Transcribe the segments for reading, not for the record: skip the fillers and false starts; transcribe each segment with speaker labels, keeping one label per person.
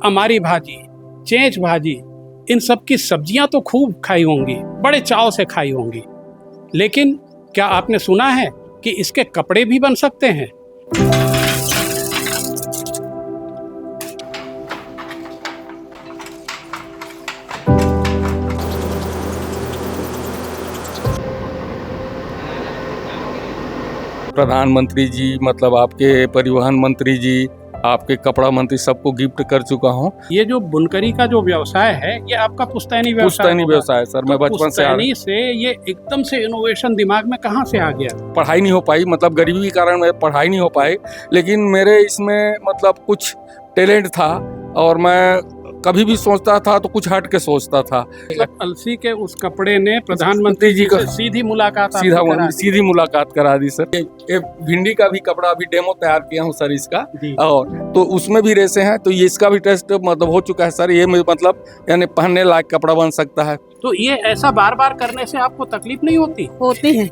Speaker 1: अमारी भाजी, चेंच भाजी, इन सब की सब्जियां तो खूब खाई होंगी, बड़े चाव से खाई होंगी। लेकिन क्या आपने सुना है कि इसके कपड़े भी बन सकते हैं?
Speaker 2: प्रधानमंत्री जी, मतलब आपके परिवहन मंत्री जी, आपके कपड़ा मंत्री, सबको गिफ्ट कर चुका हूँ।
Speaker 1: ये जो बुनकरी का जो व्यवसाय है, ये आपका पुश्तैनी व्यवसाय
Speaker 2: पुश्तैनी
Speaker 1: होगा।
Speaker 2: व्यवसाय है सर, मैं
Speaker 1: तो
Speaker 2: बचपन से
Speaker 1: पुश्तैनी से ये एकदम से इनोवेशन दिमाग में कहाँ से आ गया?
Speaker 2: पढ़ाई नहीं हो पाई, मतलब गरीबी के कारण मैं पढ़ाई नहीं हो पाई, लेकिन मेरे इसमें मतलब कुछ टैलेंट था और मैं कभी भी सोचता था तो कुछ हट के सोचता था।
Speaker 1: मतलब अलसी के उस कपड़े ने प्रधानमंत्री जी से सीधी मुलाकात आपकी करा दी।
Speaker 2: सीधी मुलाकात करा दी सर। ये भिंडी का भी कपड़ा अभी डेमो तैयार किया हूँ सर इसका, और तो उसमें भी रेसे हैं, तो ये इसका भी टेस्ट मतलब हो चुका है सर। ये मतलब यानी पहनने लायक कपड़ा बन सकता है।
Speaker 1: तो ये ऐसा बार बार करने से आपको तकलीफ नहीं होती?
Speaker 3: होती है।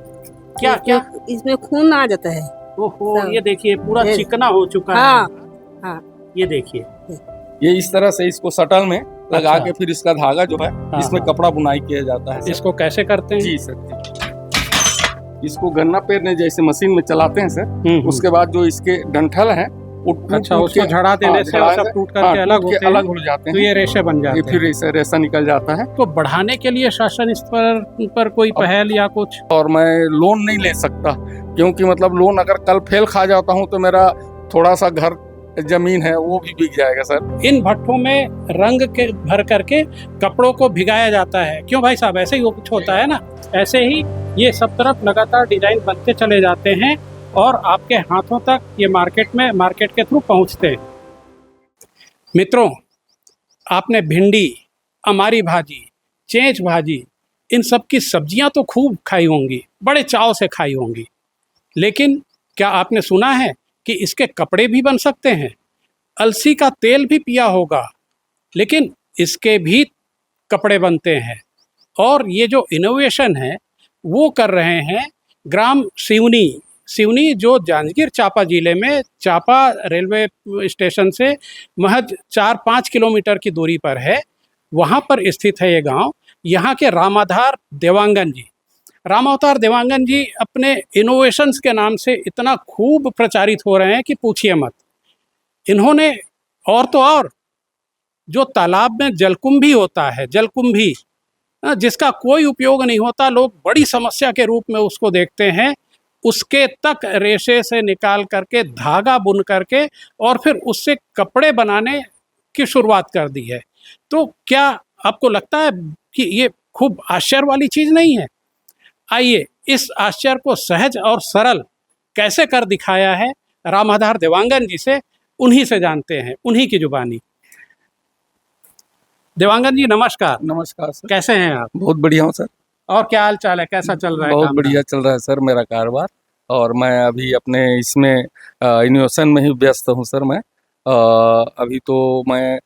Speaker 1: क्या क्या?
Speaker 3: इसमें खून आ जाता है।
Speaker 1: ओहो, ये देखिए पूरा चिकना हो चुका है।
Speaker 3: हाँ।
Speaker 1: ये देखिए,
Speaker 2: ये इस तरह से इसको शटल में लगा के फिर इसका धागा जो है इसमें कपड़ा बुनाई किया जाता है।
Speaker 1: इसको कैसे करते हैं?
Speaker 2: जी सर, इसको गन्ना पेरने जैसे मशीन में चलाते हैं सर। उसके बाद जो इसके डंठल है वो
Speaker 1: उसको झड़ा देने से वो सब टूट करके अलग हो जाते हैं, तो ये रेशे बन जाते हैं।
Speaker 2: फिर रेशा निकल जाता है।
Speaker 1: तो बढ़ाने के लिए शासन स्तर पर कोई पहल या कुछ?
Speaker 2: और मैं लोन नहीं ले सकता, क्योंकि मतलब लोन अगर कल फेल खा जाता हूँ तो मेरा थोड़ा सा घर जमीन है वो भी बिक जाएगा सर।
Speaker 1: इन भट्ठों में रंग के भर करके कपड़ों को भिगाया जाता है। क्यों भाई साहब, ऐसे ही कुछ होता है ना? ऐसे ही ये सब तरफ लगातार डिजाइन बनते चले जाते हैं और आपके हाथों तक ये मार्केट के थ्रू पहुंचते हैं। मित्रों, आपने भिंडी, अमारी भाजी, चेंच भाजी, इन सब की सब्जियां तो खूब खाई होंगी, बड़े चाव से खाई होंगी। लेकिन क्या आपने सुना है कि इसके कपड़े भी बन सकते हैं? अलसी का तेल भी पिया होगा, लेकिन इसके भी कपड़े बनते हैं। और ये जो इनोवेशन है वो कर रहे हैं ग्राम सिवनी जो जांजगीर चांपा जिले में चांपा रेलवे स्टेशन से महज 4-5 किलोमीटर की दूरी पर है। वहाँ पर स्थित है ये गांव। यहाँ के रामावतार देवांगन जी अपने इनोवेशंस के नाम से इतना खूब प्रचारित हो रहे हैं कि पूछिए मत। इन्होंने और तो और जो तालाब में जलकुंभी होता है, जलकुंभी जिसका कोई उपयोग नहीं होता, लोग बड़ी समस्या के रूप में उसको देखते हैं, उसके तक रेशे से निकाल करके धागा बुन करके और फिर उससे कपड़े बनाने की शुरुआत कर दी है। तो क्या आपको लगता है कि ये खूब आश्चर्य वाली चीज़ नहीं है? आइए इस आश्चर्य को सहज और सरल कैसे कर दिखाया है रामावतार देवांगन जी से, उन्हीं से जानते हैं, उन्हीं की जुबानी। देवांगन जी नमस्कार।
Speaker 2: नमस्कार सर,
Speaker 1: कैसे हैं आप?
Speaker 2: बहुत बढ़िया हूँ सर।
Speaker 1: और क्या हाल चाल है, कैसा चल रहा है?
Speaker 2: बहुत बढ़िया चल रहा है सर मेरा कारोबार, और मैं अभी अपने इसमें इनोवेशन में ही व्यस्त हूँ सर। मैं अभी तो मैं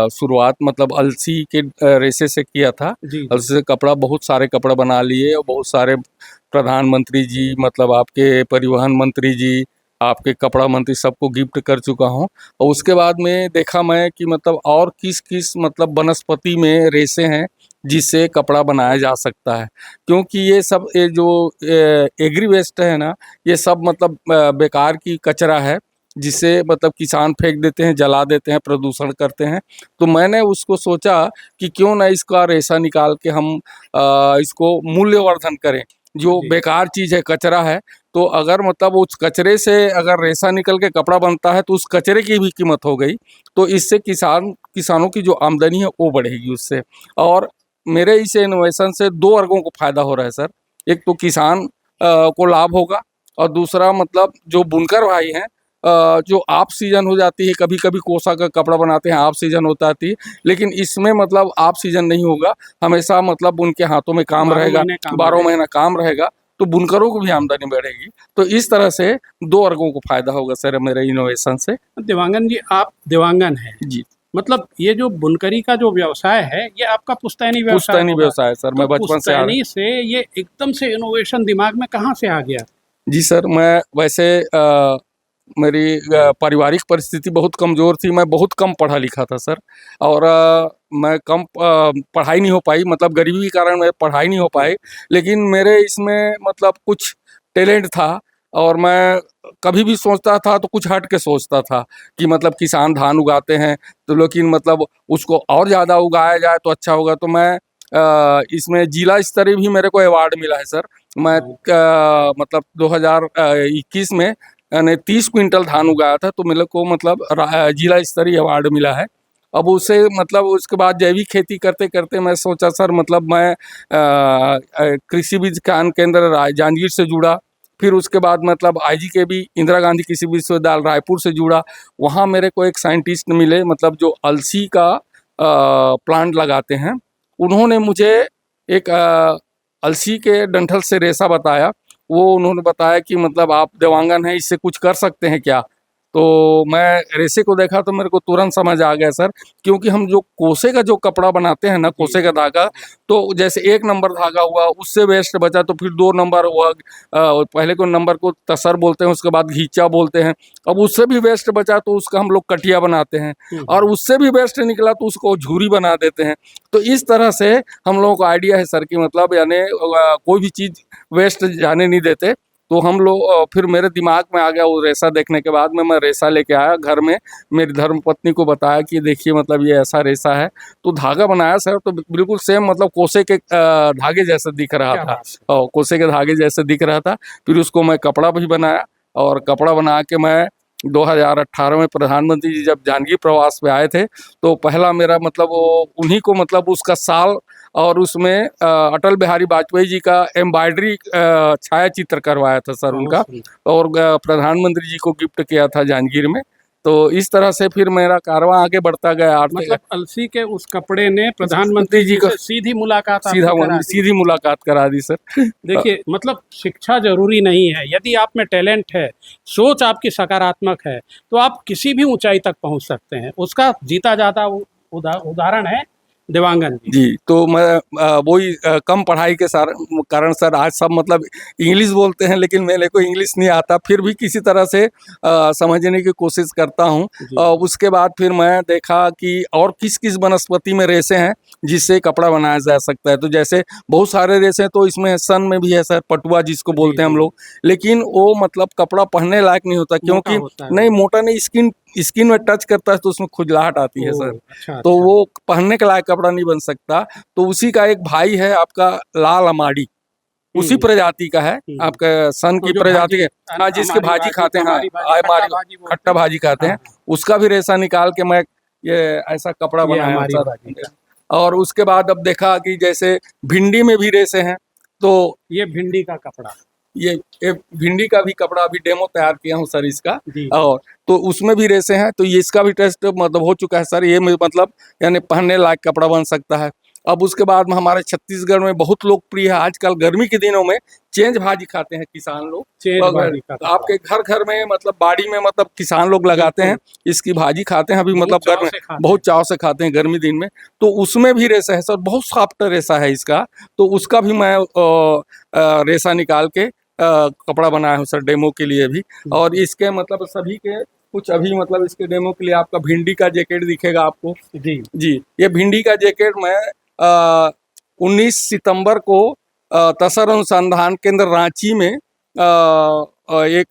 Speaker 2: शुरुआत मतलब अलसी के रेशे से किया था। अलसी से कपड़ा, बहुत सारे कपड़ा बना लिए, और बहुत सारे प्रधानमंत्री जी, मतलब आपके परिवहन मंत्री जी, आपके कपड़ा मंत्री, सबको गिफ्ट कर चुका हूँ। और उसके बाद में देखा मैं कि मतलब और किस किस मतलब वनस्पति में रेशे हैं जिससे कपड़ा बनाया जा सकता है, क्योंकि ये सब ये जो एग्री वेस्ट है ना, ये सब मतलब बेकार की कचरा है जिसे मतलब किसान फेंक देते हैं, जला देते हैं, प्रदूषण करते हैं। तो मैंने उसको सोचा कि क्यों ना इसका रेशा निकाल के हम इसको मूल्यवर्धन करें। जो बेकार चीज़ है, कचरा है, तो अगर मतलब उस कचरे से अगर रेशा निकल के कपड़ा बनता है तो उस कचरे की भी कीमत हो गई, तो इससे किसानों की जो आमदनी है वो बढ़ेगी उससे। और मेरे इस इनोवेशन से 2 वर्गों को फायदा हो रहा है सर। एक तो किसान को लाभ होगा, और दूसरा मतलब जो बुनकर भाई हैं, जो आप सीजन हो जाती है, कभी कभी कोसा का कपड़ा बनाते हैं, आप सीजन होता है, लेकिन इसमें मतलब आप सीजन नहीं होगा, हमेशा मतलब उनके हाथों में काम रहेगा, 12 महीना काम रहेगा, तो बुनकरों को भी आमदनी बढ़ेगी। तो इस तरह से 2 वर्गों को फायदा होगा सर मेरे इनोवेशन से।
Speaker 1: देवांगन जी, आप देवांगन हैं
Speaker 2: जी,
Speaker 1: मतलब ये जो बुनकरी का जो व्यवसाय है ये आपका पुश्तैनी
Speaker 2: व्यवसाय है सर। मैं बचपन से
Speaker 1: पुश्तैनी से ये एकदम से इनोवेशन दिमाग में कहाँ से आ गया?
Speaker 2: जी सर, मैं वैसे मेरी पारिवारिक परिस्थिति बहुत कमज़ोर थी, मैं बहुत कम पढ़ा लिखा था सर। और मैं कम पढ़ाई नहीं हो पाई, मतलब गरीबी के कारण मैं पढ़ाई नहीं हो पाई। लेकिन मेरे इसमें मतलब कुछ टैलेंट था, और मैं कभी भी सोचता था तो कुछ हट के सोचता था कि मतलब किसान धान उगाते हैं तो, लेकिन मतलब उसको और ज़्यादा उगाया जाए तो अच्छा होगा। तो मैं इसमें जिला स्तरीय भी मेरे को अवार्ड मिला है सर। मैं मतलब 2021 में यानी 30 क्विंटल धान उगाया था, तो मेरे को मतलब जिला स्तरीय अवार्ड मिला है। अब उसे मतलब उसके बाद जैविक खेती करते करते मैं सोचा सर, मतलब मैं कृषि विज्ञान केंद्र जांजगीर से जुड़ा। फिर उसके बाद मतलब IGKB इंदिरा गांधी कृषि विश्वविद्यालय रायपुर से जुड़ा। वहाँ मेरे को एक साइंटिस्ट मिले, मतलब जो अलसी का प्लांट लगाते हैं। उन्होंने मुझे एक अलसी के डंठल से रेशा बताया। वो उन्होंने बताया कि मतलब आप देवांगन हैं, इससे कुछ कर सकते हैं क्या। तो मैं रेशे को देखा तो मेरे को तुरंत समझ आ गया सर, क्योंकि हम जो कोसे का जो कपड़ा बनाते हैं ना, कोसे का धागा, तो जैसे 1 नंबर धागा हुआ, उससे वेस्ट बचा तो फिर 2 नंबर हुआ। पहले को नंबर को तसर बोलते हैं, उसके बाद घीचा बोलते हैं। अब उससे भी वेस्ट बचा तो उसका हम लोग कटिया बनाते हैं, और उससे भी वेस्ट निकला तो उसको झूरी बना देते हैं। तो इस तरह से हम लोगों को आइडिया है सर कि मतलब यानी कोई भी चीज़ वेस्ट जाने नहीं देते। तो हम लोग फिर मेरे दिमाग में आ गया वो रेशा देखने के बाद में, मैं रेशा लेके आया घर में। मेरी धर्मपत्नी को बताया कि देखिए मतलब ये ऐसा रेशा है। तो धागा बनाया सर, तो बिल्कुल सेम मतलब कोसे के धागे जैसा दिख रहा
Speaker 1: क्या
Speaker 2: था,
Speaker 1: बात है।
Speaker 2: और कोसे के धागे जैसे दिख रहा था। फिर उसको मैं कपड़ा भी बनाया, और कपड़ा बना के मैं 2018 में प्रधानमंत्री जी जब जांजगीर प्रवास पे आए थे, तो पहला मेरा मतलब वो उन्हीं को मतलब उसका साल, और उसमें अटल बिहारी वाजपेयी जी का एम्ब्रॉयडरी छाया चित्र करवाया था सर
Speaker 1: बहुत
Speaker 2: उनका,
Speaker 1: सुंदर।
Speaker 2: और प्रधानमंत्री जी को गिफ्ट किया था जांजगीर में। तो इस तरह से फिर मेरा कारवां आगे बढ़ता गया। आर्थिक
Speaker 1: मतलब अलसी के उस कपड़े ने प्रधानमंत्री जी
Speaker 2: को
Speaker 1: से सीधी मुलाकात
Speaker 2: सीधा
Speaker 1: आपकी करा दी।
Speaker 2: सीधी मुलाकात करा दी सर।
Speaker 1: देखिए, मतलब शिक्षा जरूरी नहीं है, यदि आप में टैलेंट है, सोच आपकी सकारात्मक है, तो आप किसी भी ऊंचाई तक पहुंच सकते हैं। उसका जीता जाता उदाहरण है देवांगन जी।
Speaker 2: जी, तो मैं वही कम पढ़ाई के कारण सर आज सब मतलब इंग्लिश बोलते हैं, लेकिन मेरे को इंग्लिश नहीं आता, फिर भी किसी तरह से समझने की कोशिश करता हूँ।
Speaker 1: जी।
Speaker 2: उसके बाद फिर मैं देखा कि और किस किस वनस्पति में रेशे हैं जिससे कपड़ा बनाया जा सकता है। तो जैसे बहुत सारे रेशे तो इसमें सन में भी है सर, पटुआ जिसको बोलते हैं हम लोग, लेकिन वो मतलब कपड़ा पहनने लायक नहीं होता,
Speaker 1: मोटा
Speaker 2: क्योंकि
Speaker 1: होता है
Speaker 2: नहीं
Speaker 1: वो।
Speaker 2: मोटा नहीं, स्किन में टच करता है तो उसमें खुजलाहट आती है
Speaker 1: ओह,
Speaker 2: सर।
Speaker 1: अच्छा
Speaker 2: तो
Speaker 1: अच्छा।
Speaker 2: वो पहनने के लायक कपड़ा नहीं बन सकता। तो उसी का एक भाई है आपका लाल अमाड़ी, उसी
Speaker 1: हम्म
Speaker 2: प्रजाति का है,
Speaker 1: हम्म।
Speaker 2: आपका सन
Speaker 1: तो
Speaker 2: की
Speaker 1: जो
Speaker 2: प्रजाति
Speaker 1: भाजी,
Speaker 2: है। हाँ, जिसके
Speaker 1: हमारी
Speaker 2: भाजी
Speaker 1: भाजी,
Speaker 2: खाते हैं, हाँ,
Speaker 1: हमारी भाजी, खट्टा
Speaker 2: हमारी
Speaker 1: भाजी बोलते
Speaker 2: खट्टा
Speaker 1: हैं।
Speaker 2: भाजी खाते
Speaker 1: हाँ
Speaker 2: हैं।
Speaker 1: हाँ,
Speaker 2: उसका भी रेशा निकाल के मैं ये ऐसा कपड़ा
Speaker 1: ये
Speaker 2: बनाया हूँ
Speaker 1: हमारी
Speaker 2: सर।
Speaker 1: भाजी का।
Speaker 2: और उसके बाद अब देखा कि जैसे भिंडी में भी रेशे हैं, तो
Speaker 1: ये भिंडी का कपड़ा।
Speaker 2: ये भिंडी का भी कपड़ा अभी डेमो तैयार किया हूँ सर इसका।
Speaker 1: जी।
Speaker 2: और तो उसमें भी रेशे हैं, तो ये इसका भी टेस्ट मतलब हो चुका है सर। ये मतलब यानी पहनने लायक कपड़ा बन सकता है। अब उसके बाद में हमारे छत्तीसगढ़ में बहुत लोकप्रिय है, आजकल गर्मी के दिनों में चेंज भाजी खाते हैं किसान लोग।
Speaker 1: चेंज
Speaker 2: तो अगर
Speaker 1: भाजी का कपड़ा।
Speaker 2: आपके घर घर में मतलब बाड़ी में मतलब किसान लोग लगाते हैं,
Speaker 1: बिल्कुल।
Speaker 2: इसकी भाजी खाते हैं अभी,
Speaker 1: बहुत
Speaker 2: मतलब
Speaker 1: चाव
Speaker 2: गर्मी
Speaker 1: से खाते
Speaker 2: बहुत
Speaker 1: हैं।
Speaker 2: चाव से खाते हैं गर्मी दिन में। तो उसमें भी रेशा है सर, बहुत सॉफ्ट रेशा है इसका। तो उसका भी मैं रेशा निकाल के कपड़ा बनाया हूँ सर, डेमो के लिए भी। और इसके मतलब सभी के कुछ अभी मतलब इसके डेमो के लिए आपका भिंडी का जैकेट दिखेगा आपको।
Speaker 1: जी।
Speaker 2: जी, ये भिंडी का जैकेट मैं 19 सितंबर को तसर अनुसंधान केंद्र रांची में एक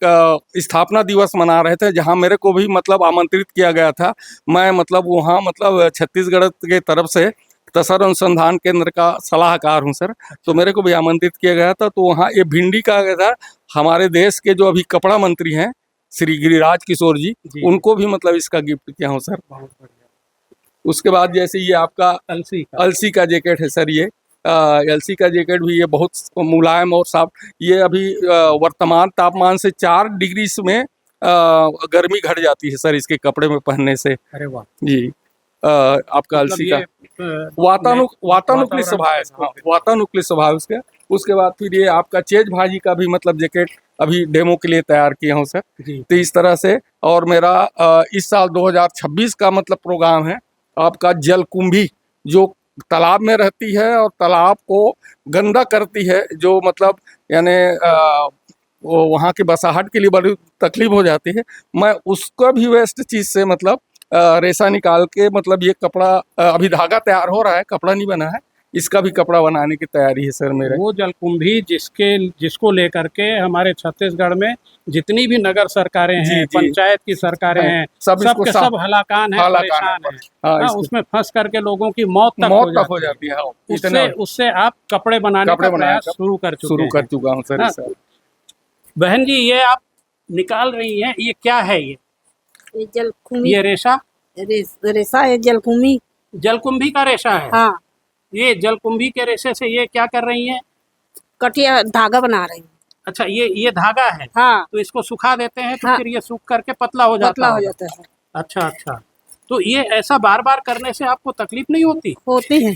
Speaker 2: स्थापना दिवस मना रहे थे, जहां मेरे को भी मतलब आमंत्रित किया गया था। मैं मतलब वहां मतलब छत्तीसगढ़ के तरफ से तसर अनुसंधान केंद्र का सलाहकार हूं सर। तो मेरे को भी आमंत्रित किया गया था, तो वहाँ ये भिंडी का था। हमारे देश के जो अभी कपड़ा मंत्री हैं श्री गिरिराज किशोर जी,
Speaker 1: जी।
Speaker 2: उनको भी मतलब इसका गिफ्ट किया हूँ सर।
Speaker 1: बहुत बढ़िया।
Speaker 2: उसके बाद जैसे ये आपका
Speaker 1: अलसी का।
Speaker 2: अलसी का जैकेट है सर, ये अलसी का जैकेट भी ये बहुत मुलायम और साफ। ये अभी वर्तमान तापमान से 4 डिग्री में गर्मी घट जाती है सर इसके कपड़े में पहनने से।
Speaker 1: अरे वाह।
Speaker 2: जी, आपका
Speaker 1: मतलब
Speaker 2: अलसी
Speaker 1: ये
Speaker 2: का वातानुकूलित
Speaker 1: वातावरण
Speaker 2: स्वभाव है,
Speaker 1: को
Speaker 2: हाँ, वातानुकूलित स्वभाव है उसके। उसके बाद फिर ये आपका चेज भाजी का भी मतलब जैकेट अभी डेमो के लिए तैयार किया हूँ सर।
Speaker 1: जी।
Speaker 2: तो इस तरह से। और मेरा इस साल 2026 का मतलब प्रोग्राम है आपका जलकुंभी, जो तालाब में रहती है और तालाब को गंदा करती है, जो मतलब यानी वो वहाँ की बसाहट के लिए बड़ी तकलीफ हो जाती है। मैं उसको भी वेस्ट चीज़ से मतलब रेशा निकाल के मतलब ये कपड़ा अभी धागा तैयार हो रहा है, कपड़ा नहीं बना है, इसका भी कपड़ा बनाने की तैयारी है सर मेरे।
Speaker 1: वो जलकुंभी जिसको लेकर के हमारे छत्तीसगढ़ में जितनी भी नगर सरकारें
Speaker 2: जी,
Speaker 1: हैं,
Speaker 2: जी।
Speaker 1: पंचायत की सरकारें
Speaker 2: हाँ,
Speaker 1: हैं,
Speaker 2: सब इसको
Speaker 1: के सब हलाकान है,
Speaker 2: हलाकान है।
Speaker 1: परेशान है।
Speaker 2: हाँ,
Speaker 1: हाँ,
Speaker 2: इसको
Speaker 1: उसमें फंस करके लोगों की मौत तक
Speaker 2: हो जाती है। हाँ,
Speaker 1: उससे उससे आप कपड़े बनाने
Speaker 2: कपड़े
Speaker 1: का
Speaker 2: बनाने
Speaker 1: प्रयास
Speaker 2: का
Speaker 1: शुरू कर चुके
Speaker 2: शुरू कर
Speaker 1: हैं।
Speaker 2: चुका हूँ सर
Speaker 1: हाँ,
Speaker 2: सर।
Speaker 1: बहन जी ये आप निकाल रही हैं, ये क्या है?
Speaker 3: ये जलकुंभी
Speaker 1: ये रेशा
Speaker 3: रेशा है, जलकुंभी।
Speaker 1: जलकुंभी का रेशा है।
Speaker 3: हाँ,
Speaker 1: ये जलकुंभी के रेशे से ये क्या कर रही हैं?
Speaker 3: कटिया धागा बना रही हूँ।
Speaker 1: अच्छा, ये धागा है।
Speaker 3: हाँ,
Speaker 1: तो इसको सुखा देते हैं तो
Speaker 3: हाँ।
Speaker 1: फिर ये सूख करके पतला हो जाता
Speaker 3: पतला हो
Speaker 1: होगा।
Speaker 3: जाता है।
Speaker 1: अच्छा अच्छा। तो ये ऐसा बार बार करने से आपको तकलीफ नहीं होती?
Speaker 3: होती है।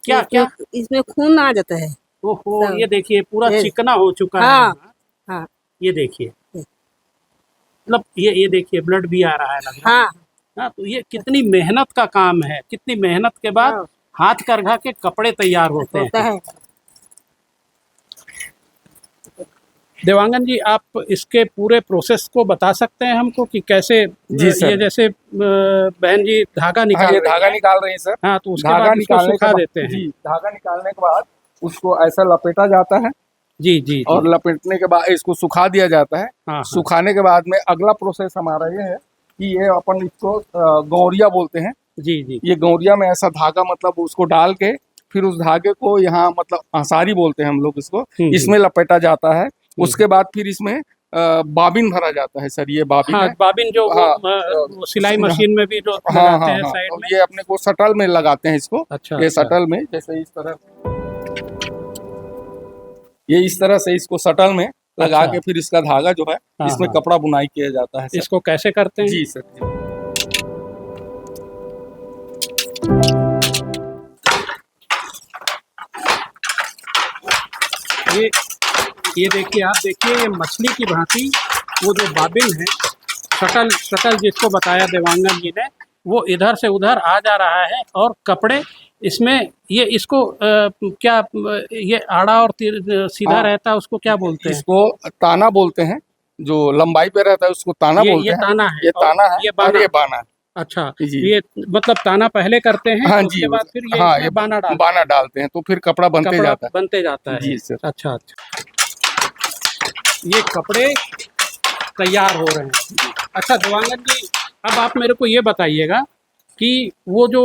Speaker 1: क्या क्या?
Speaker 3: इसमें खून आ जाता है।
Speaker 1: ओहो,
Speaker 3: सब।
Speaker 1: ये देखिए पूरा
Speaker 3: ये-
Speaker 1: चिकना हो चुका
Speaker 3: हाँ,
Speaker 1: है।
Speaker 3: हाँ,
Speaker 1: ये देखिए,
Speaker 3: ये।
Speaker 1: मतलब ये देखिए ब्लड भी आ रहा है लग रहा है।
Speaker 3: हाँ,
Speaker 1: हाँ, तो ये कितनी मेहनत का काम है, कितनी मेहनत के बाद
Speaker 3: हाँ।
Speaker 1: हाथ करघा के कपड़े तैयार होते
Speaker 3: होता
Speaker 1: हैं।
Speaker 3: है।
Speaker 1: देवांगन जी, आप इसके पूरे प्रोसेस को बता सकते हैं हमको कि कैसे
Speaker 2: जी सर।
Speaker 1: ये जैसे बहन जी धागा
Speaker 2: हाँ,
Speaker 1: निकाल
Speaker 2: ये
Speaker 1: रही
Speaker 2: धागा
Speaker 1: हैं।
Speaker 2: निकाल रही है सर।
Speaker 1: हाँ, तो उसके
Speaker 2: धागा
Speaker 1: बाद इसको
Speaker 2: निकालने के
Speaker 1: सुखा
Speaker 2: बाद
Speaker 1: देते हैं।
Speaker 2: जी, धागा निकालने के बाद उसको ऐसा लपेटा जाता है
Speaker 1: जी जी जी।
Speaker 2: और लपेटने के बाद इसको सुखा दिया जाता है।
Speaker 1: हाँ,
Speaker 2: सुखाने के बाद में अगला प्रोसेस हमारा ये है कि ये अपन इसको गौरिया बोलते हैं।
Speaker 1: जी जी।
Speaker 2: ये गौरिया में ऐसा धागा मतलब उसको डाल के फिर उस धागे को यहाँ मतलब आसारी बोलते हैं हम लोग इसको, इसमें लपेटा जाता है। उसके बाद फिर इसमें बाबिन भरा जाता है सर। ये बाबिन
Speaker 1: हाँ,
Speaker 2: है।
Speaker 1: बाबिन जो
Speaker 2: हाँ,
Speaker 1: वो सिलाई मशीन में भी जो
Speaker 2: हाँ
Speaker 1: लगाते
Speaker 2: हाँ
Speaker 1: हैं
Speaker 2: हाँ,
Speaker 1: साइड
Speaker 2: और
Speaker 1: में।
Speaker 2: ये अपने को शटल में लगाते हैं इसको।
Speaker 1: अच्छा
Speaker 2: ये
Speaker 1: अच्छा।
Speaker 2: शटल में जैसे ये इस तरह से इसको शटल में लगा
Speaker 1: अच्छा।
Speaker 2: के फिर इसका धागा जो है
Speaker 1: हाँ,
Speaker 2: इसमें
Speaker 1: हाँ।
Speaker 2: कपड़ा बुनाई किया जाता है सर।
Speaker 1: इसको कैसे करते हैं?
Speaker 2: जी सर जी।
Speaker 1: ये ये देखिए, आप देखिए ये मछली की भांति वो जो बाबिन है, शटल शटल जिसको बताया देवांगन जी ने, वो इधर से उधर आ जा रहा है और कपड़े इसमें ये इसको क्या ये आड़ा और सीधा
Speaker 2: हाँ।
Speaker 1: रहता है उसको क्या बोलते हैं?
Speaker 2: इसको ताना बोलते हैं। जो लंबाई पे रहता है उसको ताना बोलते
Speaker 1: ये
Speaker 2: हैं।
Speaker 1: ताना है
Speaker 2: ये
Speaker 1: और
Speaker 2: ताना है
Speaker 1: ये
Speaker 2: और
Speaker 1: बाना।
Speaker 2: ये बाना है।
Speaker 1: अच्छा,
Speaker 2: जी।
Speaker 1: ये मतलब ताना पहले करते हैं,
Speaker 2: हाँ
Speaker 1: उसके
Speaker 2: जी।
Speaker 1: बाद फिर ये
Speaker 2: हाँ,
Speaker 1: इसमें बाना डालते
Speaker 2: बाना डालते हैं तो फिर कपड़ा बनते
Speaker 1: कपड़ा
Speaker 2: जाता है।
Speaker 1: बनते जाता है।
Speaker 2: जी सर।
Speaker 1: अच्छा अच्छा। ये कपड़े तैयार हो रहे हैं। अच्छा देवांगन जी, अब आप मेरे को ये बताइएगा कि वो जो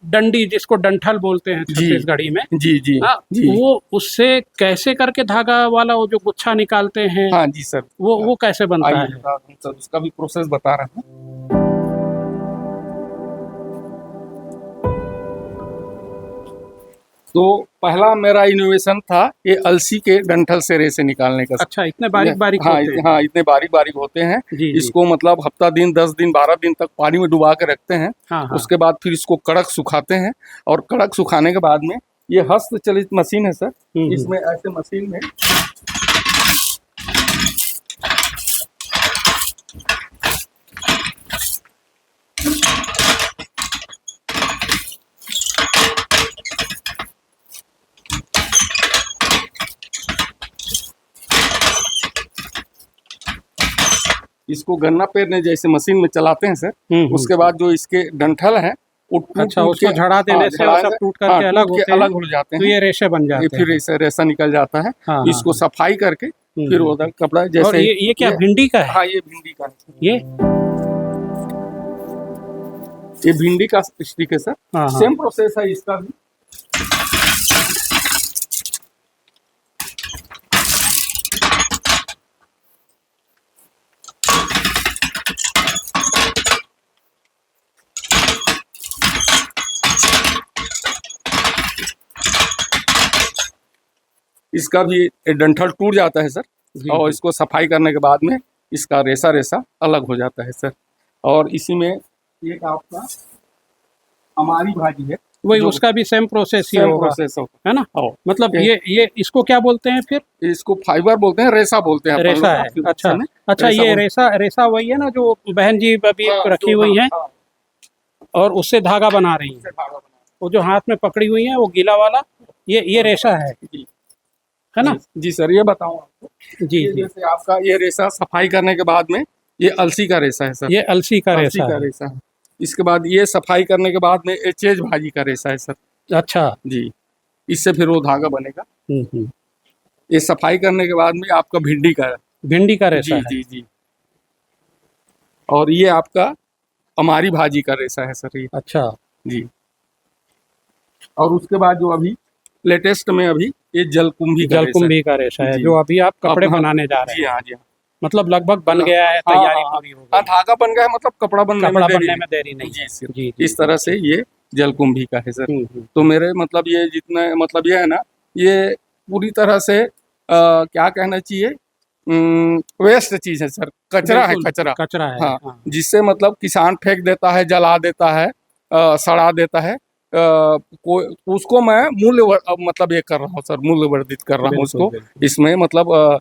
Speaker 1: डंडी जिसको डंठल बोलते हैं
Speaker 2: जी।
Speaker 1: छत्तीसगढ़ी में,
Speaker 2: जी जी
Speaker 1: हाँ,
Speaker 2: जी।
Speaker 1: वो उससे कैसे करके धागा वाला वो जो गुच्छा निकालते हैं,
Speaker 2: हाँ जी सर।
Speaker 1: वो कैसे बनता
Speaker 2: आइए
Speaker 1: है?
Speaker 2: बता दूं सर, उसका भी प्रोसेस बता रहा हूँ। तो पहला मेरा इनोवेशन था ये अलसी के डंठल से रेशे निकालने का।
Speaker 1: अच्छा, इतने बारीक बारीक
Speaker 2: हाँ
Speaker 1: होते हैं।
Speaker 2: हाँ, इतने बारीक बारीक होते हैं।
Speaker 1: जी, जी।
Speaker 2: इसको मतलब हफ्ता दिन 10 दिन 12 दिन तक पानी में डुबा के रखते हैं।
Speaker 1: हाँ, हाँ।
Speaker 2: उसके बाद फिर इसको कड़क सुखाते हैं और कड़क सुखाने के बाद में ये हस्तचलित मशीन है सर। इसमें ऐसे मशीन में इसको गन्ना पेरने जैसे मशीन में चलाते हैं सर। उसके बाद जो इसके डंठल हैं वो
Speaker 1: अच्छा, उसको झड़ा देने से वो सब टूट करके अलग होते हैं,
Speaker 2: अलग हो जाते हैं।
Speaker 1: तो ये रेशे बन जाते हैं।
Speaker 2: फिर ऐसे रेशा निकल जाता है।
Speaker 1: हाँ,
Speaker 2: इसको
Speaker 1: हाँ।
Speaker 2: सफाई करके फिर उधर कपड़ा
Speaker 1: और
Speaker 2: जैसे
Speaker 1: ये क्या भिंडी का है?
Speaker 2: हाँ, ये भिंडी का है।
Speaker 1: ये
Speaker 2: भिंडी का स्टिक है सर।
Speaker 1: हाँ, हाँ।
Speaker 2: सेम प्रोसेस है इसका भी। इसका भी डंठल टूट जाता है सर। और इसको सफाई करने के बाद में इसका रेशा रेशा अलग हो जाता है सर। और इसी में एक आपका हमारी भाजी है,
Speaker 1: वही उसका भी सेम प्रोसेस ही होगा, है ना? मतलब ये इसको क्या बोलते हैं फिर?
Speaker 2: इसको फाइबर बोलते हैं, रेशा बोलते हैं।
Speaker 1: रेशा है। अच्छा अच्छा, ये रेशा वही है ना जो बहन जी अभी रखी हुई है और उससे धागा बना रही है। वो जो हाथ में पकड़ी हुई है वो गीला वाला, ये रेशा है। है ना?
Speaker 2: जी सर, ये बताऊँ आपको,
Speaker 1: जी
Speaker 2: ये
Speaker 1: जी,
Speaker 2: जैसे आपका ये रेसा सफाई करने के बाद में ये अलसी का रेसा है सर,
Speaker 1: ये अलसी का
Speaker 2: अलसी
Speaker 1: रेशा
Speaker 2: का
Speaker 1: है।
Speaker 2: रेसा है। इसके बाद ये सफाई करने के बाद में ये चेज भाजी का रेसा है सर।
Speaker 1: अच्छा।
Speaker 2: जी, इससे फिर वो धागा बनेगा।
Speaker 1: हम्म।
Speaker 2: ये सफाई करने के बाद में आपका भिंडी का है।
Speaker 1: भिंडी का रेशा
Speaker 2: जी
Speaker 1: है।
Speaker 2: जी जी। और ये आपका हमारी भाजी का रेसा है सर ये।
Speaker 1: अच्छा।
Speaker 2: जी। और उसके बाद जो अभी लेटेस्ट में अभी ये जलकुंभी का रेसा है।
Speaker 1: जलकुंभी का रेशा है
Speaker 2: जी।
Speaker 1: जो अभी आप कपड़े
Speaker 2: अब हाँ,
Speaker 1: बनाने जा रहे
Speaker 2: जी
Speaker 1: हैं।
Speaker 2: हाँ जी हाँ।
Speaker 1: मतलब लगभग बन गया है,
Speaker 2: हाँ,
Speaker 1: तैयारी
Speaker 2: हाँ,
Speaker 1: पूरी हो
Speaker 2: हाँ,
Speaker 1: गई,
Speaker 2: धागा बन गया है, मतलब कपड़ा बनने
Speaker 1: कपड़ा
Speaker 2: में देरी
Speaker 1: बनने
Speaker 2: नहीं।
Speaker 1: में देरी नहीं
Speaker 2: जी
Speaker 1: है।
Speaker 2: सर,
Speaker 1: जी जी,
Speaker 2: इस तरह से ये जलकुंभी का है सर।
Speaker 1: हम्म।
Speaker 2: तो मेरे मतलब ये जितने मतलब ये है ना, ये पूरी तरह से क्या कहना चाहिए, वेस्ट चीज है सर, कचरा है,
Speaker 1: बिल्कुल,
Speaker 2: कचरा।
Speaker 1: कचरा है।
Speaker 2: हाँ,
Speaker 1: हाँ।
Speaker 2: जिससे मतलब किसान फेंक देता है, जला देता है, सड़ा देता है, कोई उसको मैं मतलब ये कर रहा हूँ सर, मूल्य वर्धित कर रहा हूँ
Speaker 1: बिल्कुल
Speaker 2: उसको।
Speaker 1: बिल्कुल।
Speaker 2: इसमें मतलब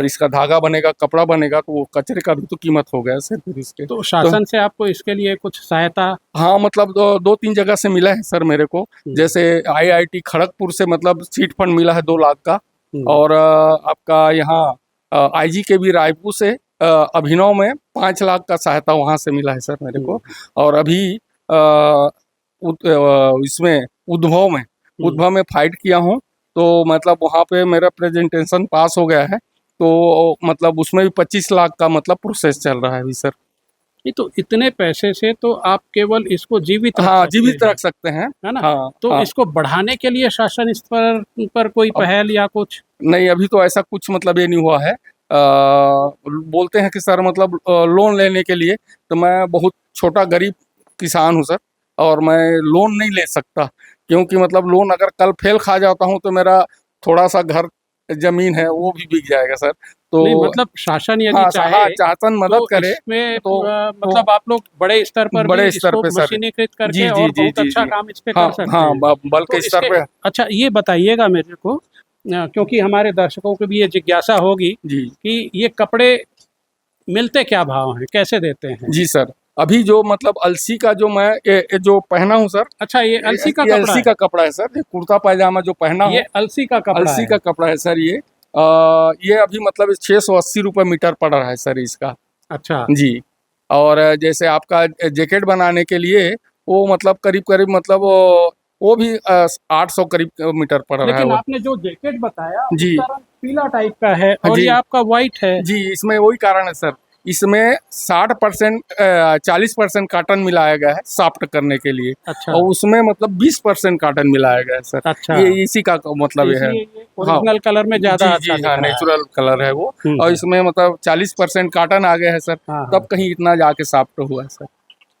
Speaker 2: इसका धागा बनेगा, कपड़ा बनेगा, तो वो कचरे का भी तो कीमत हो गया सर फिर इसके।
Speaker 1: तो शासन से आपको इसके लिए कुछ सहायता?
Speaker 2: हाँ, मतलब दो तीन जगह से मिला है सर मेरे को। जैसे IIT खड़गपुर से मतलब सीट फंड मिला है 2 लाख का। और आपका यहाँ IG के भी रायपुर से अभिनव में 5 लाख का सहायता वहाँ से मिला है सर मेरे को। और अभी इसमें उद्भव में फाइट किया हूँ, तो मतलब वहाँ पे मेरा प्रेजेंटेशन पास हो गया है। तो मतलब उसमें भी 25 लाख का मतलब प्रोसेस चल रहा है अभी सर।
Speaker 1: ये तो इतने पैसे से तो आप केवल इसको जीवित रख
Speaker 2: हाँ,
Speaker 1: सकते
Speaker 2: जीवित
Speaker 1: हैं,
Speaker 2: रख सकते हैं।
Speaker 1: है ना?
Speaker 2: हाँ,
Speaker 1: तो
Speaker 2: हाँ।
Speaker 1: इसको बढ़ाने के लिए शासन इस पर कोई
Speaker 2: अब
Speaker 1: पहल या कुछ?
Speaker 2: नहीं, अभी तो ऐसा कुछ मतलब ये नहीं हुआ है। बोलते हैं कि सर मतलब लोन लेने के लिए, तो मैं बहुत छोटा गरीब किसान हूँ सर, और मैं लोन नहीं ले सकता, क्योंकि मतलब लोन अगर कल फेल खा जाता हूँ तो मेरा थोड़ा सा घर जमीन है वो भी बिक जाएगा सर। तो
Speaker 1: नहीं, मतलब शासन यदि
Speaker 2: हाँ,
Speaker 1: चाहे
Speaker 2: हाँ, शासन मदद
Speaker 1: तो
Speaker 2: करे
Speaker 1: इसमें
Speaker 2: तो
Speaker 1: मतलब आप लोग बड़े स्तर पर भी
Speaker 2: बड़े स्तर
Speaker 1: इसको
Speaker 2: पे सर।
Speaker 1: मशीनीकृत
Speaker 2: जी
Speaker 1: करके
Speaker 2: जी
Speaker 1: और
Speaker 2: जी
Speaker 1: बहुत
Speaker 2: जी
Speaker 1: अच्छा
Speaker 2: जी।
Speaker 1: काम इस पे
Speaker 2: हाँ
Speaker 1: कर सकते
Speaker 2: हाँ,
Speaker 1: हैं।
Speaker 2: बल
Speaker 1: तो
Speaker 2: के स्तर
Speaker 1: इसके
Speaker 2: पे।
Speaker 1: अच्छा ये बताइएगा मेरे को, क्योंकि हमारे दर्शकों को भी ये जिज्ञासा होगी
Speaker 2: जी
Speaker 1: कि ये कपड़े मिलते क्या भाव हैं, कैसे देते हैं?
Speaker 2: जी सर, अभी जो मतलब अलसी का जो मैं ये जो पहना हूँ सर,
Speaker 1: अच्छा, ये अलसी का
Speaker 2: ये
Speaker 1: कपड़ा
Speaker 2: अलसी
Speaker 1: है?
Speaker 2: का कपड़ा है सर। ये कुर्ता पैजामा जो पहना
Speaker 1: ये
Speaker 2: हूँ,
Speaker 1: अलसी का कपड़ा
Speaker 2: अलसी
Speaker 1: है?
Speaker 2: का कपड़ा है सर ये। ये अभी मतलब 680 रुपये मीटर पड़ रहा है सर इसका।
Speaker 1: अच्छा।
Speaker 2: जी। और जैसे आपका जैकेट बनाने के लिए वो मतलब करीब करीब मतलब वो भी 800 करीब मीटर पड़ रहा है
Speaker 1: लेकिन
Speaker 2: वो।
Speaker 1: आपने जो जैकेट बताया
Speaker 2: जी
Speaker 1: उसका रंग पीला टाइप का है
Speaker 2: हाँ
Speaker 1: और
Speaker 2: जी
Speaker 1: ये आपका व्हाइट है।
Speaker 2: जी, इसमें वही कारण है सर। इसमें 60% 40% काटन मिलाया गया है सॉफ्ट करने के लिए,
Speaker 1: अच्छा
Speaker 2: और उसमें मतलब 20% काटन मिलाया गया है सर।
Speaker 1: अच्छा,
Speaker 2: ये इसी का मतलब ये है।
Speaker 1: इसलिए ये
Speaker 2: हाँ
Speaker 1: ओरिजिनल कलर में ज्यादा
Speaker 2: जी
Speaker 1: अच्छा
Speaker 2: जी
Speaker 1: दिख
Speaker 2: हाँ,
Speaker 1: रहा है।
Speaker 2: नेचुरल कलर है वो। और
Speaker 1: हम्म।
Speaker 2: इसमें मतलब 40% काटन आ गया है सर,
Speaker 1: हाँ
Speaker 2: तब
Speaker 1: हाँ।
Speaker 2: कहीं इतना जाके सॉफ्ट हुआ है सर।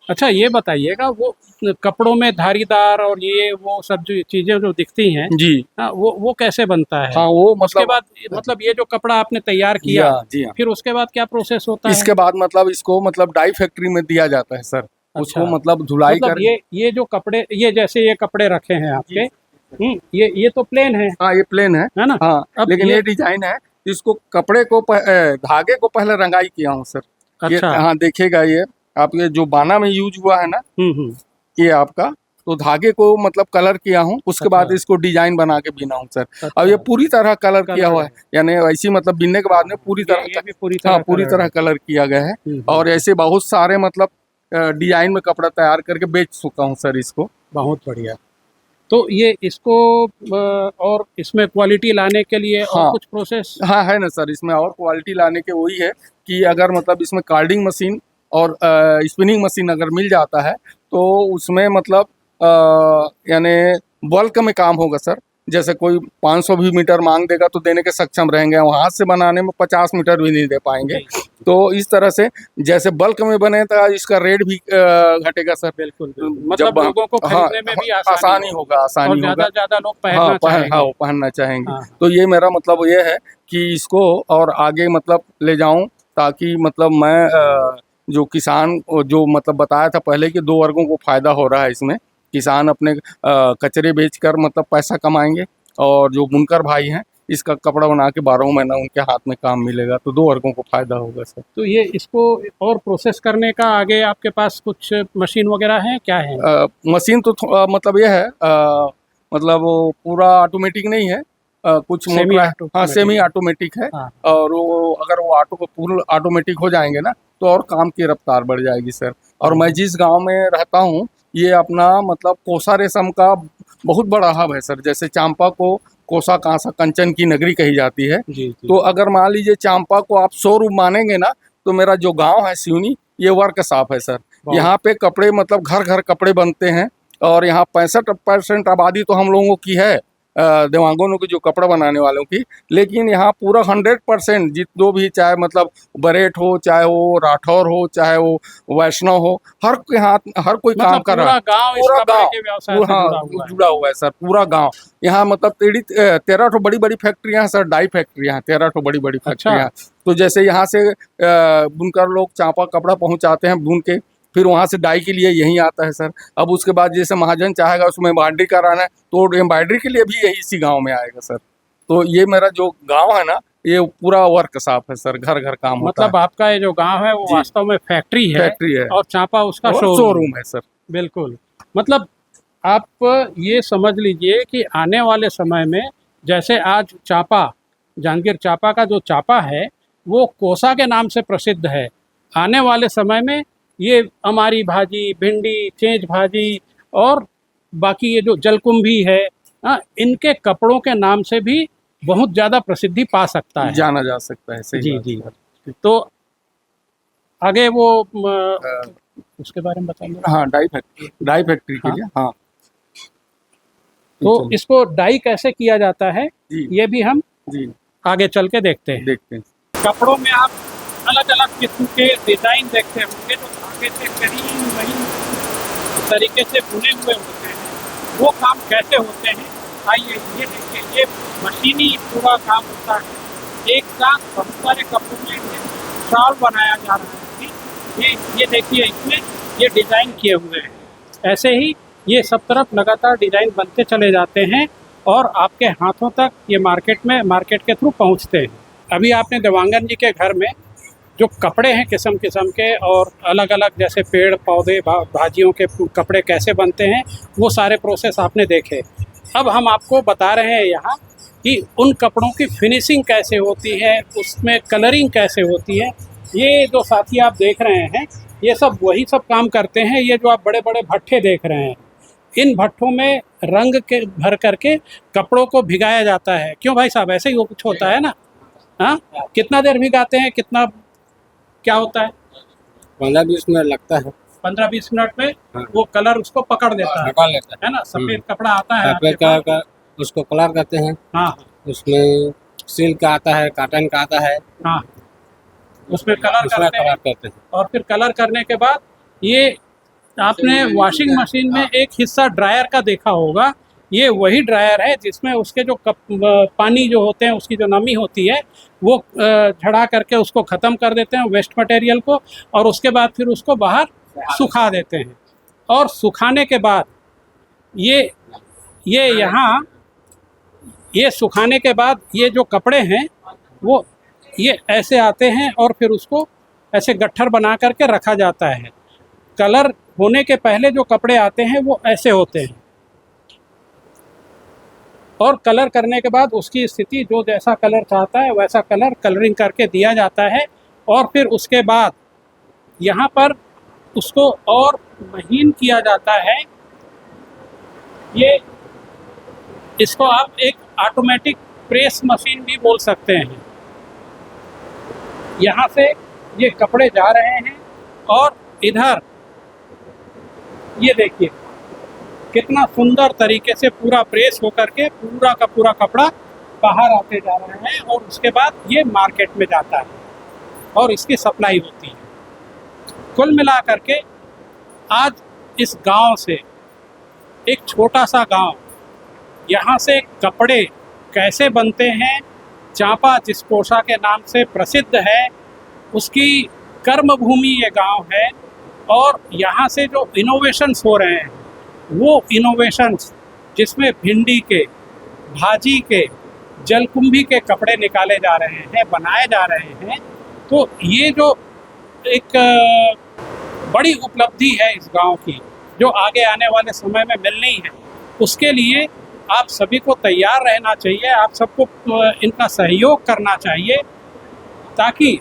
Speaker 1: अच्छा ये बताइएगा, वो कपड़ों में धारीदार और ये वो सब जो चीजें जो दिखती हैं,
Speaker 2: जी
Speaker 1: हाँ, वो कैसे बनता है?
Speaker 2: हाँ, वो
Speaker 1: उसके
Speaker 2: मतलब
Speaker 1: बाद ये जो कपड़ा आपने तैयार
Speaker 2: जी
Speaker 1: किया,
Speaker 2: हाँ जी हाँ।
Speaker 1: फिर उसके बाद क्या प्रोसेस होता है?
Speaker 2: इसके बाद मतलब इसको मतलब डाई फैक्ट्री में दिया जाता है सर।
Speaker 1: अच्छा,
Speaker 2: उसको मतलब धुलाई
Speaker 1: मतलब
Speaker 2: कर।
Speaker 1: ये जो कपड़े, ये जैसे ये कपड़े रखे हैं आपके,
Speaker 2: जी
Speaker 1: ये तो प्लेन है
Speaker 2: हाँ, ये प्लेन
Speaker 1: है ना?
Speaker 2: हाँ,
Speaker 1: अब
Speaker 2: लेकिन ये डिजाइन है। इसको कपड़े को धागे को पहले रंगाई किया हूँ सर। ये
Speaker 1: अच्छा।
Speaker 2: हाँ, देखिएगा ये आप, ये जो बाना में यूज हुआ है ना,
Speaker 1: हम्म।
Speaker 2: ये आपका, तो धागे को मतलब कलर किया हूँ, उसके बाद
Speaker 1: अच्छा
Speaker 2: इसको डिजाइन बना के बिना हूँ सर। अब ये
Speaker 1: अच्छा,
Speaker 2: पूरी तरह कलर किया
Speaker 1: कलर
Speaker 2: हुआ है, यानी ऐसी मतलब बिनने के बाद में पूरी
Speaker 1: ये
Speaker 2: तरह
Speaker 1: भी पूरी
Speaker 2: हाँ,
Speaker 1: तरह
Speaker 2: पूरी
Speaker 1: कलर
Speaker 2: तरह
Speaker 1: है।
Speaker 2: कलर किया गया है।
Speaker 1: हम्म।
Speaker 2: और ऐसे बहुत सारे मतलब डिजाइन में कपड़ा तैयार करके बेच चुका हूँ सर इसको।
Speaker 1: बहुत बढ़िया। तो ये इसको और इसमें क्वालिटी लाने के लिए और
Speaker 2: हाँ
Speaker 1: कुछ प्रोसेस?
Speaker 2: हाँ, है ना सर, इसमें और क्वालिटी लाने के वही है कि अगर मतलब इसमें कार्डिंग मशीन और स्पिनिंग मशीन अगर मिल जाता है, तो उसमें मतलब यानी बल्क में काम होगा सर। जैसे कोई 500 भी मीटर मांग देगा तो देने के सक्षम रहेंगे, हम हाथ से बनाने में 50 मीटर भी नहीं दे पाएंगे।
Speaker 1: जी
Speaker 2: तो इस तरह से जैसे बल्क में बने तो इसका रेट भी घटेगा सर।
Speaker 1: बिल्कुल बिल्कुल,
Speaker 2: जब
Speaker 1: मतलब लोगों को
Speaker 2: हाँ,
Speaker 1: खरीदने में भी
Speaker 2: आसानी
Speaker 1: होगी
Speaker 2: होगा,
Speaker 1: और
Speaker 2: आसानी
Speaker 1: ज्यादा
Speaker 2: होगा।
Speaker 1: ज्यादा लोग
Speaker 2: हाँ
Speaker 1: पहनना चाहेंगे।
Speaker 2: वो पहनना चाहेंगे।
Speaker 1: हाँ
Speaker 2: तो ये मेरा मतलब ये है कि इसको और आगे मतलब ले जाऊं, ताकि मतलब मैं जो किसान जो मतलब बताया था पहले कि 2 वर्गों को फायदा हो रहा है इसमें। किसान अपने कचरे बेचकर मतलब पैसा कमाएंगे, और जो बुनकर भाई हैं इसका कपड़ा बना के 12 महीना उनके हाथ में काम मिलेगा, तो 2 वर्गों को फायदा होगा सर।
Speaker 1: तो ये इसको और प्रोसेस करने का आगे आपके पास कुछ मशीन वगैरह है, क्या है?
Speaker 2: मशीन तो मतलब ये है मतलब वो पूरा ऑटोमेटिक नहीं है। कुछ
Speaker 1: Semi
Speaker 2: मोटर, हाँ
Speaker 1: automatic।
Speaker 2: सेमी ऑटोमेटिक है।
Speaker 1: हाँ।
Speaker 2: और वो अगर वो पूर्ण ऑटोमेटिक हो जाएंगे ना तो और काम की रफ्तार बढ़ जाएगी सर। और मैं जिस गांव में रहता हूँ ये अपना मतलब कोसा रेशम का बहुत बड़ा हब है सर। जैसे चांपा को कोसा कांसा कंचन की नगरी कही जाती है।
Speaker 1: जी जी।
Speaker 2: तो अगर मान लीजिए चांपा को आप शोरूम मानेंगे ना तो मेरा जो गांव है सिवनी ये वर्कशॉप है सर।
Speaker 1: वाह।
Speaker 2: यहाँ पे कपड़े मतलब घर घर कपड़े बनते हैं। और यहाँ 65% आबादी तो हम लोगों की है देवांगनों की, जो कपड़ा बनाने वालों की। लेकिन यहाँ पूरा 100% जो भी, चाहे मतलब बरेट हो, चाहे वो राठौर हो, चाहे वो वैष्णव हो, हर के हाथ हर कोई काम
Speaker 1: मतलब
Speaker 2: कर रहा
Speaker 1: पूरा
Speaker 2: है।
Speaker 1: गांव इस
Speaker 2: पूरा
Speaker 1: कपड़े
Speaker 2: गांव
Speaker 1: के व्यवसाय से
Speaker 2: हाँ
Speaker 1: जुड़ा हुआ है।
Speaker 2: जुड़ा हुआ है सर, पूरा गांव। यहाँ मतलब 13 ठो बड़ी बड़ी फैक्ट्रियां हैं सर, डाई फैक्ट्रियां हैं, 13 ठो बड़ी बड़ी फैक्ट्रियां हैं। तो जैसे यहाँ से बुनकर लोग चांपा कपड़ा पहुंचाते हैं बुन के, फिर वहाँ से डाई के लिए यहीं आता है सर। अब उसके बाद जैसे महाजन चाहेगा उसमें एम्ब्रॉयडरी कराना है तो एम्ब्रॉयडरी के लिए भी यही इसी गांव में आएगा सर। तो ये मेरा जो गांव है ना ये पूरा वर्कशॉप है सर, घर घर काम होता
Speaker 1: मतलब आपका ये जो गांव है वो
Speaker 2: जी।
Speaker 1: वास्तव में फैक्ट्री है
Speaker 2: फैक्ट्री है
Speaker 1: और चांपा उसका
Speaker 2: और
Speaker 1: शोरूम
Speaker 2: शोरूम है सर।
Speaker 1: बिल्कुल। मतलब आप ये समझ लीजिए कि आने वाले समय में जैसे आज चांपा, जांजगीर चांपा का जो चांपा है वो कोसा के नाम से प्रसिद्ध है। आने वाले समय में ये अमारी भाजी, भिंडी, चेंज भाजी और बाकी ये जो जलकुंभी है, इनके कपड़ों के नाम से भी बहुत ज़्यादा प्रसिद्धि पा सकता है।
Speaker 2: जाना जा सकता है, सही
Speaker 1: जी
Speaker 2: बात
Speaker 1: जी।
Speaker 2: है।
Speaker 1: तो आगे वो
Speaker 2: अ,
Speaker 1: उसके बारे में बताइए।
Speaker 2: हाँ डाई फैक्ट्री के
Speaker 1: हाँ।
Speaker 2: लिए हाँ।
Speaker 1: तो
Speaker 2: चलिए।
Speaker 1: इसको डाई कैसे किया जाता है
Speaker 2: जी
Speaker 1: ये भी हम
Speaker 2: जी
Speaker 1: आगे चल के देखते हैं।
Speaker 2: देखते हैं।
Speaker 1: कपड़ों में आप अलग अलग किस्म के डिज़ाइन देखते होंगे जो धागे से करीब वही तरीके से बुने हुए होते हैं। वो काम कैसे होते हैं आइए ये देखिए। ये मशीनी पूरा काम होता है। एक साथ बहुत सारे कपड़ों में शॉल बनाया जा रहा है। ये देखिए इसमें ये डिज़ाइन किए हुए हैं। ऐसे ही ये सब तरफ लगातार डिज़ाइन बनते चले जाते हैं और आपके हाथों तक ये मार्केट के थ्रू पहुंचते हैं। अभी आपने देवांगन जी के घर में जो कपड़े हैं किस्म किस्म के और अलग अलग जैसे पेड़ पौधे भाजियों के कपड़े कैसे बनते हैं वो सारे प्रोसेस आपने देखे। अब हम आपको बता रहे हैं यहाँ कि उन कपड़ों की फिनिशिंग कैसे होती है, उसमें कलरिंग कैसे होती है। ये जो साथी आप देख रहे हैं ये सब वही सब काम करते हैं। ये जो आप बड़े बड़े भट्ठे देख रहे हैं इन भट्ठों में रंग के भर करके कपड़ों को भिगाया जाता है। क्यों भाई साहब, ऐसे ही वो कुछ होता है ना? हाँ, कितना देर भिगाते हैं, कितना क्या होता है?
Speaker 4: 15-20 मिनट लगता है।
Speaker 1: 15-20 मिनट में
Speaker 4: हाँ।
Speaker 1: वो कलर उसको पकड़ देता
Speaker 4: निकाल लेता
Speaker 1: है ना? सफ़ेद कपड़ा आता है
Speaker 4: सफेद
Speaker 1: आपके पास?
Speaker 4: का उसको कलर करते हैं।
Speaker 1: हाँ
Speaker 4: उसमें सिल्क का आता है, कॉटन का आता है,
Speaker 1: हाँ, उसमें कलर
Speaker 4: दूसरा
Speaker 1: करते हैं
Speaker 4: कलर करते हैं।
Speaker 1: और फिर कलर करने के बाद ये आपने वॉशिंग मशीन में एक हिस्सा ड्रायर का देखा होगा। ये वही ड्रायर है जिसमें उसके जो पानी जो होते हैं उसकी जो नमी होती है वो झड़ा करके उसको ख़त्म कर देते हैं वेस्ट मटेरियल को और उसके बाद फिर उसको बाहर सुखा देते हैं। और सुखाने के बाद ये यहाँ ये सुखाने के बाद ये जो कपड़े हैं वो ये ऐसे आते हैं और फिर उसको ऐसे गट्ठर बना करके रखा जाता है। कलर होने के पहले जो कपड़े आते हैं वो ऐसे होते हैं और कलर करने के बाद उसकी स्थिति जो जैसा कलर चाहता है वैसा कलर कलरिंग करके दिया जाता है। और फिर उसके बाद यहाँ पर उसको और महीन किया जाता है। ये इसको आप एक ऑटोमेटिक प्रेस मशीन भी बोल सकते हैं। यहाँ से ये कपड़े जा रहे हैं और इधर ये देखिए कितना सुंदर तरीके से पूरा प्रेस होकर के पूरा का पूरा कपड़ा बाहर आते जा रहे हैं और उसके बाद ये मार्केट में जाता है और इसकी सप्लाई होती है। कुल मिला करके आज इस गांव से एक छोटा सा गांव, यहाँ से कपड़े कैसे बनते हैं, चांपा जिस कोसा के नाम से प्रसिद्ध है उसकी कर्मभूमि ये गांव है। और यहाँ से जो इनोवेशंस हो रहे हैं वो इनोवेशंस जिसमें भिंडी के, भाजी के, जलकुंभी के कपड़े निकाले जा रहे हैं, बनाए जा रहे हैं। तो ये जो एक बड़ी उपलब्धि है इस गांव की जो आगे आने वाले समय में मिलनी है, उसके लिए आप सभी को तैयार रहना चाहिए, आप सबको इनका सहयोग करना चाहिए, ताकि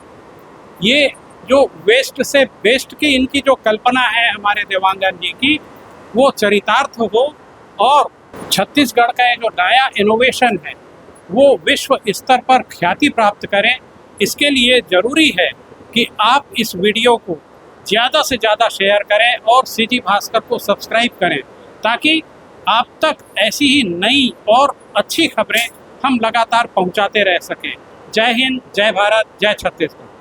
Speaker 1: ये जो वेस्ट से बेस्ट की इनकी जो कल्पना है हमारे देवांगन जी की, वो चरितार्थ हो और छत्तीसगढ़ का ये जो नया इनोवेशन है वो विश्व स्तर पर ख्याति प्राप्त करें। इसके लिए ज़रूरी है कि आप इस वीडियो को ज़्यादा से ज़्यादा शेयर करें और सीजी भास्कर को सब्सक्राइब करें, ताकि आप तक ऐसी ही नई और अच्छी खबरें हम लगातार पहुंचाते रह सकें। जय हिंद, जय भारत, जय छत्तीसगढ़।